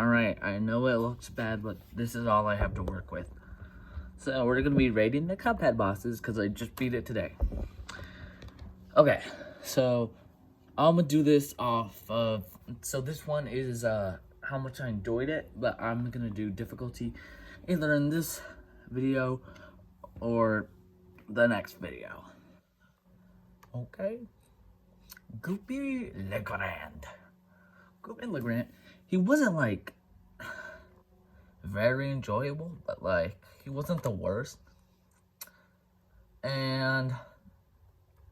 Alright, I know it looks bad, but this is all I have to work with. So we're gonna be rating the Cuphead bosses because I just beat it today. Okay, so I'm gonna do this off of, so this one is how much I enjoyed it, but I'm gonna do difficulty either in this video or the next video. Okay, Goopy Legrand. Goopy Legrand, he wasn't like very enjoyable, but like he wasn't the worst. And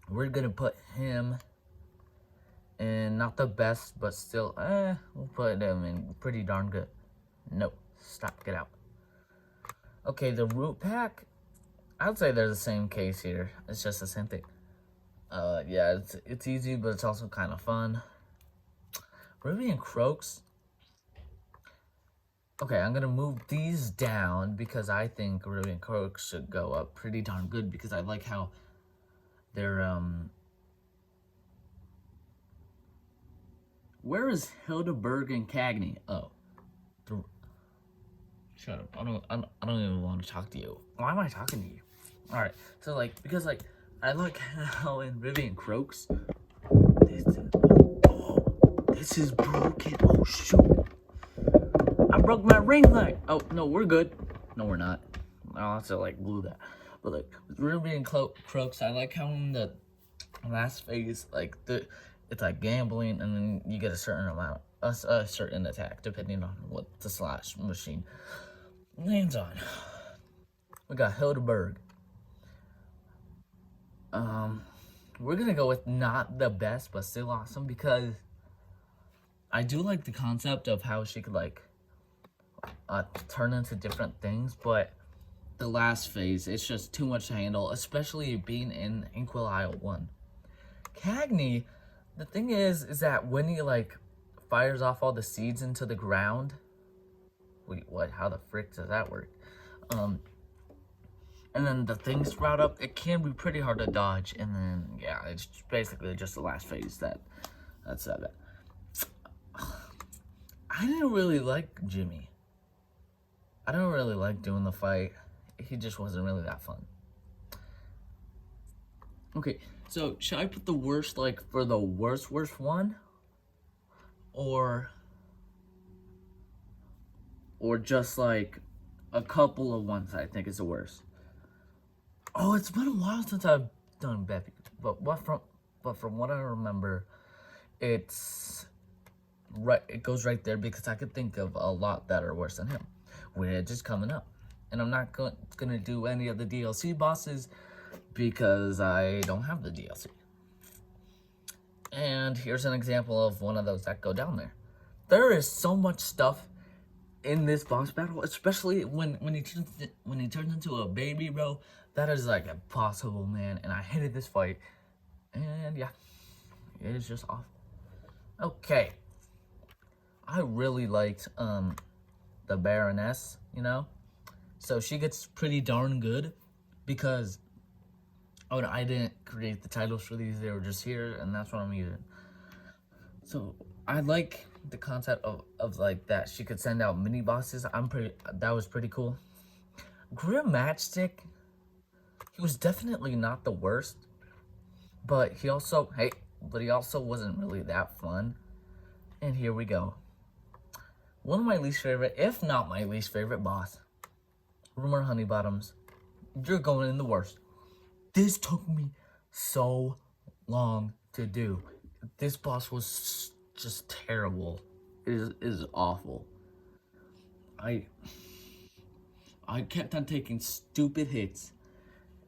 we're gonna put him in not the best, but still, we'll put him in pretty darn good. No, stop, get out. Okay, the root pack, I'd say they're the same case here. It's just the same thing. Yeah, it's easy, but it's also kind of fun. Ruby and Croaks. Okay, I'm gonna move these down because I think Ruby and Croaks should go up pretty darn good because I like how they're, where is Hildeberg and Cagney? Oh. Shut up. I don't even want to talk to you. Why am I talking to you? Alright, so like, because like, I like how in Ruby and Croaks, this is broken. Oh shoot. I broke my ring light. Oh, no, we're good. No, we're not. I'll have to like glue that. But like, with Ruby and Croaks, I like how in the last phase, like, it's like gambling, and then you get a certain amount, a certain attack, depending on what the slash machine lands on. We got Hildeberg. We're gonna go with not the best, but still awesome, because I do like the concept of how she could like turn into different things, but the last phase, it's just too much to handle, especially being in Inkwell Isle 1. Cagney, the thing is that when he like fires off all the seeds into the ground, wait, what? How the frick does that work? And then the things sprout up. It can be pretty hard to dodge, and then yeah, it's basically just the last phase that's that. I didn't really like Jimmy. I don't really like doing the fight. He just wasn't really that fun. Okay, so should I put the worst like for the worst one, or just like a couple of ones I think is the worst? Oh, it's been a while since I've done Beppy, but from what I remember, it's right. It goes right there because I could think of a lot that are worse than him, which is coming up. And I'm not gonna do any of the DLC bosses because I don't have the DLC. And here's an example of one of those that go down there. There is so much stuff in this boss battle, especially when he turns into a baby, bro. That is like impossible, man. And I hated this fight. And yeah, it is just awful. Okay, I really liked the Baroness, you know. So she gets pretty darn good because I didn't create the titles for these, they were just here, and that's what I'm using. So I like the concept of like that she could send out mini bosses. That was pretty cool. Grim Matchstick, he was definitely not the worst, but he also wasn't really that fun. And here we go. One of my least favorite, if not my least favorite boss, Rumor Honeybottoms. You're going in the worst. This took me so long to do. This boss was just terrible. It is awful. I kept on taking stupid hits,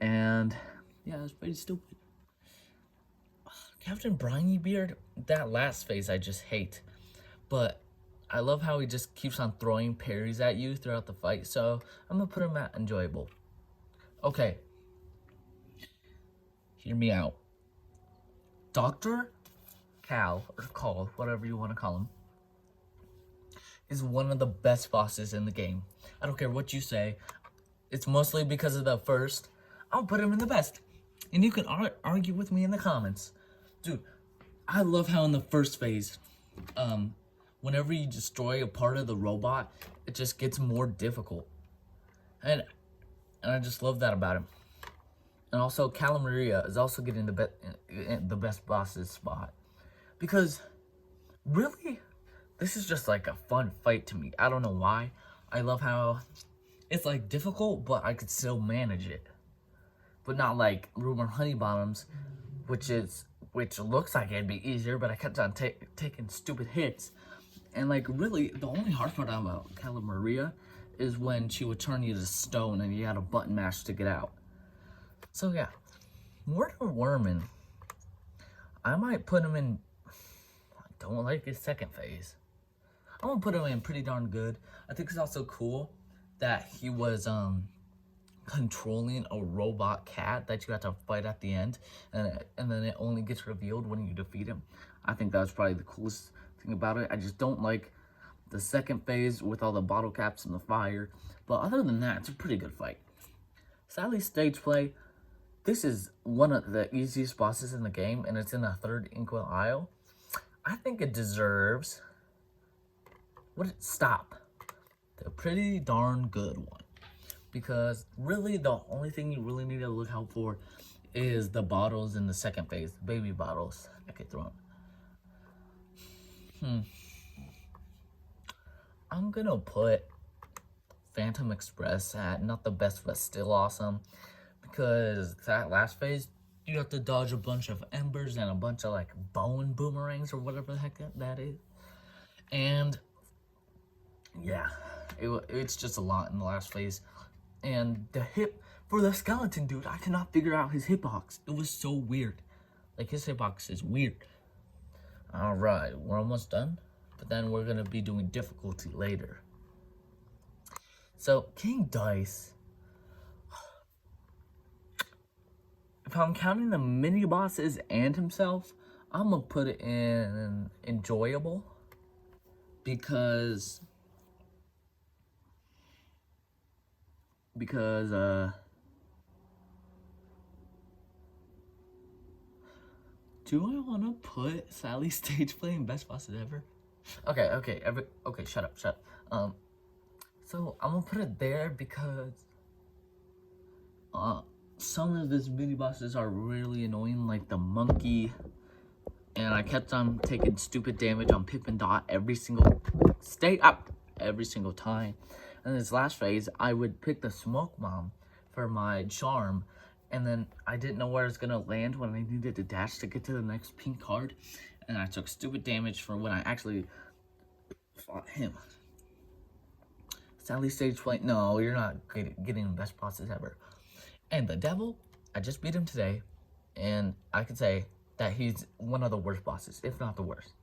and yeah, it was pretty stupid. Captain Briny Beard, that last phase I just hate, but I love how he just keeps on throwing parries at you throughout the fight, so I'm gonna put him at enjoyable. Okay. Hear me out. Dr. Cal, or Call, whatever you want to call him, is one of the best bosses in the game. I don't care what you say. It's mostly because of the first. I'll put him in the best. And you can argue with me in the comments. Dude, I love how in the first phase, whenever you destroy a part of the robot, it just gets more difficult. And I just love that about him. And also, Calamaria is also getting the best bosses spot. Because, really, this is just like a fun fight to me. I don't know why. I love how it's like difficult, but I could still manage it. But not like Rumor Honeybottoms, which looks like it'd be easier, but I kept on taking stupid hits. And like really, the only hard part about Calamaria is when she would turn you to stone and you had a button mash to get out. So yeah, Murder Wormin, I might put him in, I don't like his second phase. I'm gonna put him in pretty darn good. I think it's also cool that he was controlling a robot cat that you have to fight at the end, and then it only gets revealed when you defeat him. I think that's probably the coolest thing about it. I just don't like the second phase with all the bottle caps and the fire, but other than that, it's a pretty good fight. Sally's stage play, this is one of the easiest bosses in the game, and it's in the third Inkwell Isle. I think it deserves, stop, the pretty darn good one. Because really, the only thing you really need to look out for is the bottles in the second phase, the baby bottles I could throw in. I'm gonna put Phantom Express at not the best, but still awesome. Because that last phase, you have to dodge a bunch of embers and a bunch of like bone boomerangs or whatever the heck that is. And yeah, it's just a lot in the last phase. And the hip for the skeleton dude, I cannot figure out his hitbox. It was so weird. Like his hitbox is weird. All right, we're almost done, but then we're gonna be doing difficulty later. So King Dice, if I'm counting the mini bosses and himself, I'm gonna put it in enjoyable because do I want to put Sally's stage play in best bosses ever? Okay, shut up. So I'm gonna put it there because some of his mini bosses are really annoying, like the monkey, and I kept on taking stupid damage on Pip and Dot every single time. And this last phase, I would pick the smoke bomb for my charm, and then I didn't know where I was gonna land when I needed to dash to get to the next pink card, and I took stupid damage for when I actually fought him. Sally stage play, no, you're not getting the best bosses ever. And the devil, I just beat him today, and I could say that he's one of the worst bosses, if not the worst.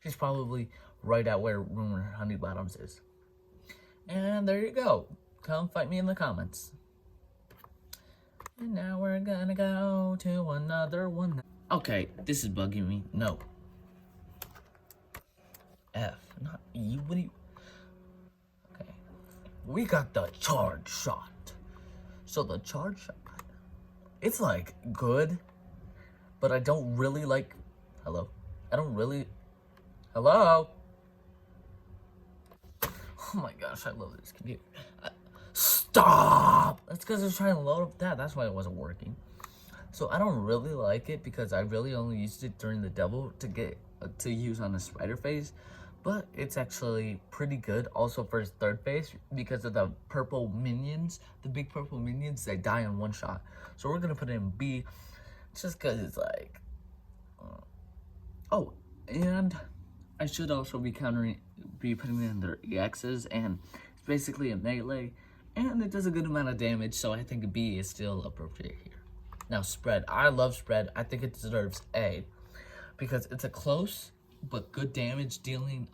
He's probably right at where Rumor Honeybottoms is. And there you go. Come fight me in the comments. And now we're gonna go to another one. Okay, this is bugging me. No. F, not E. What do you... Okay. We got the charge shot. So the charge shot, it's like good, but I don't really like... Hello? I don't really... Hello? Oh my gosh, I love this computer. Stop! That's because I was trying to load up that. That's why it wasn't working. So I don't really like it because I really only used it during the devil to use on the spider phase. But it's actually pretty good also for his third phase because of the purple minions. The big purple minions, they die in one shot. So we're going to put it in B just because it's like... Oh, and I should also be putting in their EXs, and it's basically a melee, and it does a good amount of damage, so I think B is still appropriate here. Now spread, I love spread. I think it deserves A because it's a close but good damage dealing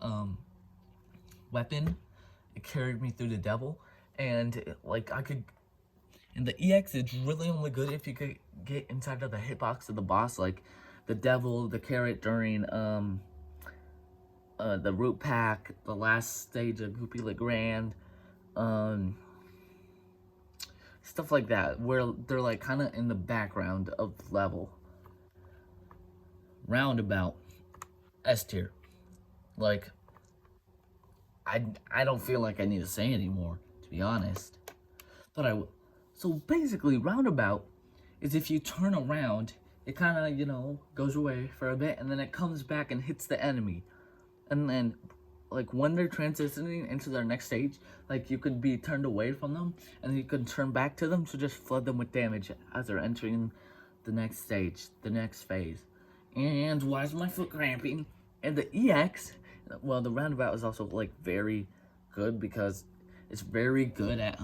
weapon. It carried me through the devil, and and the EX is really only good if you could get inside of the hitbox of the boss, like the devil, the carrot during the root pack, the last stage of Goopy Legrand, stuff like that, where they're like kind of in the background of the level. Roundabout, S tier. Like, I don't feel like I need to say anymore, to be honest. But I will. So basically, roundabout is if you turn around, it kind of, goes away for a bit, and then it comes back and hits the enemy. And then, like, when they're transitioning into their next stage, like, you could be turned away from them, and you could turn back to them to just flood them with damage as they're entering the next stage, the next phase. And why is my foot cramping? And the EX, well, the roundabout is also, like, very good because it's very good at,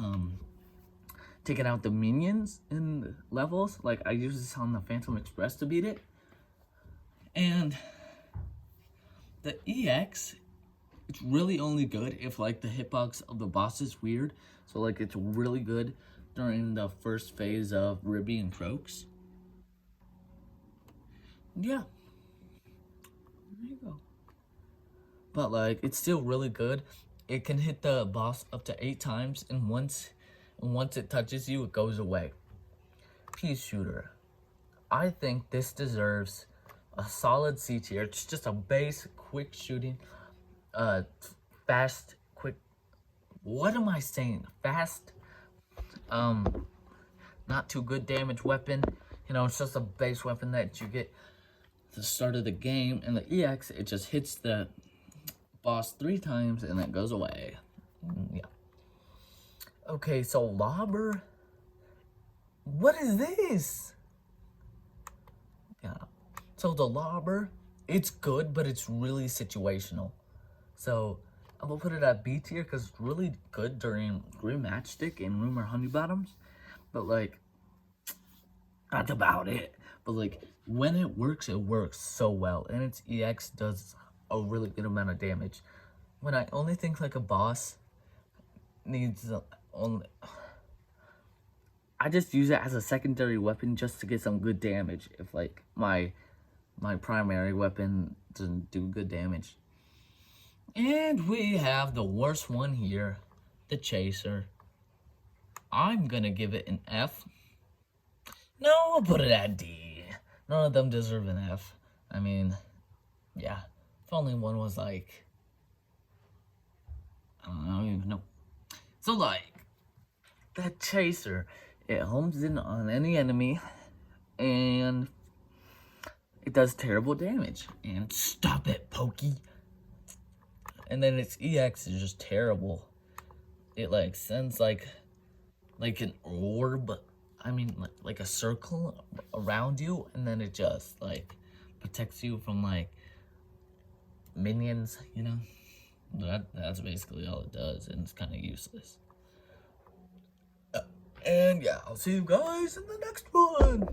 taking out the minions in levels. Like, I use this on the Phantom Express to beat it. And the EX, it's really only good if, like, the hitbox of the boss is weird. So, like, it's really good during the first phase of Ribby and Croaks. Yeah. There you go. But, like, it's still really good. It can hit the boss up to 8 times, and once it touches you, it goes away. Pea shooter. I think this deserves a solid C tier. It's just a base, quick shooting, fast, quick. What am I saying? Fast, not too good damage weapon. It's just a base weapon that you get at the start of the game. And the EX, it just hits the boss 3 times and then goes away. Yeah. Okay, so Lobber. What is this? Yeah. So the Lobber, it's good, but it's really situational. So I'm gonna put it at B tier because it's really good during Grim Matchstick and Rumor Honey Bottoms. But, like, that's about it. But, like, when it works so well. And its EX does a really good amount of damage. When I only think, like, a boss needs only... I just use it as a secondary weapon just to get some good damage. If, like, my primary weapon doesn't do good damage. And we have the worst one here, the Chaser. I'm gonna give it an F. No, I'll put it at D. None of them deserve an F. I mean, yeah. If only one was like, I don't even know. So, like, that Chaser, it homes in on any enemy, and it does terrible damage. And stop it, Pokey. And then its EX is just terrible. It, like, sends, like an orb, I mean, like a circle around you, and then it just, like, protects you from, like, minions, That's basically all it does, and it's kind of useless. And yeah, I'll see you guys in the next one.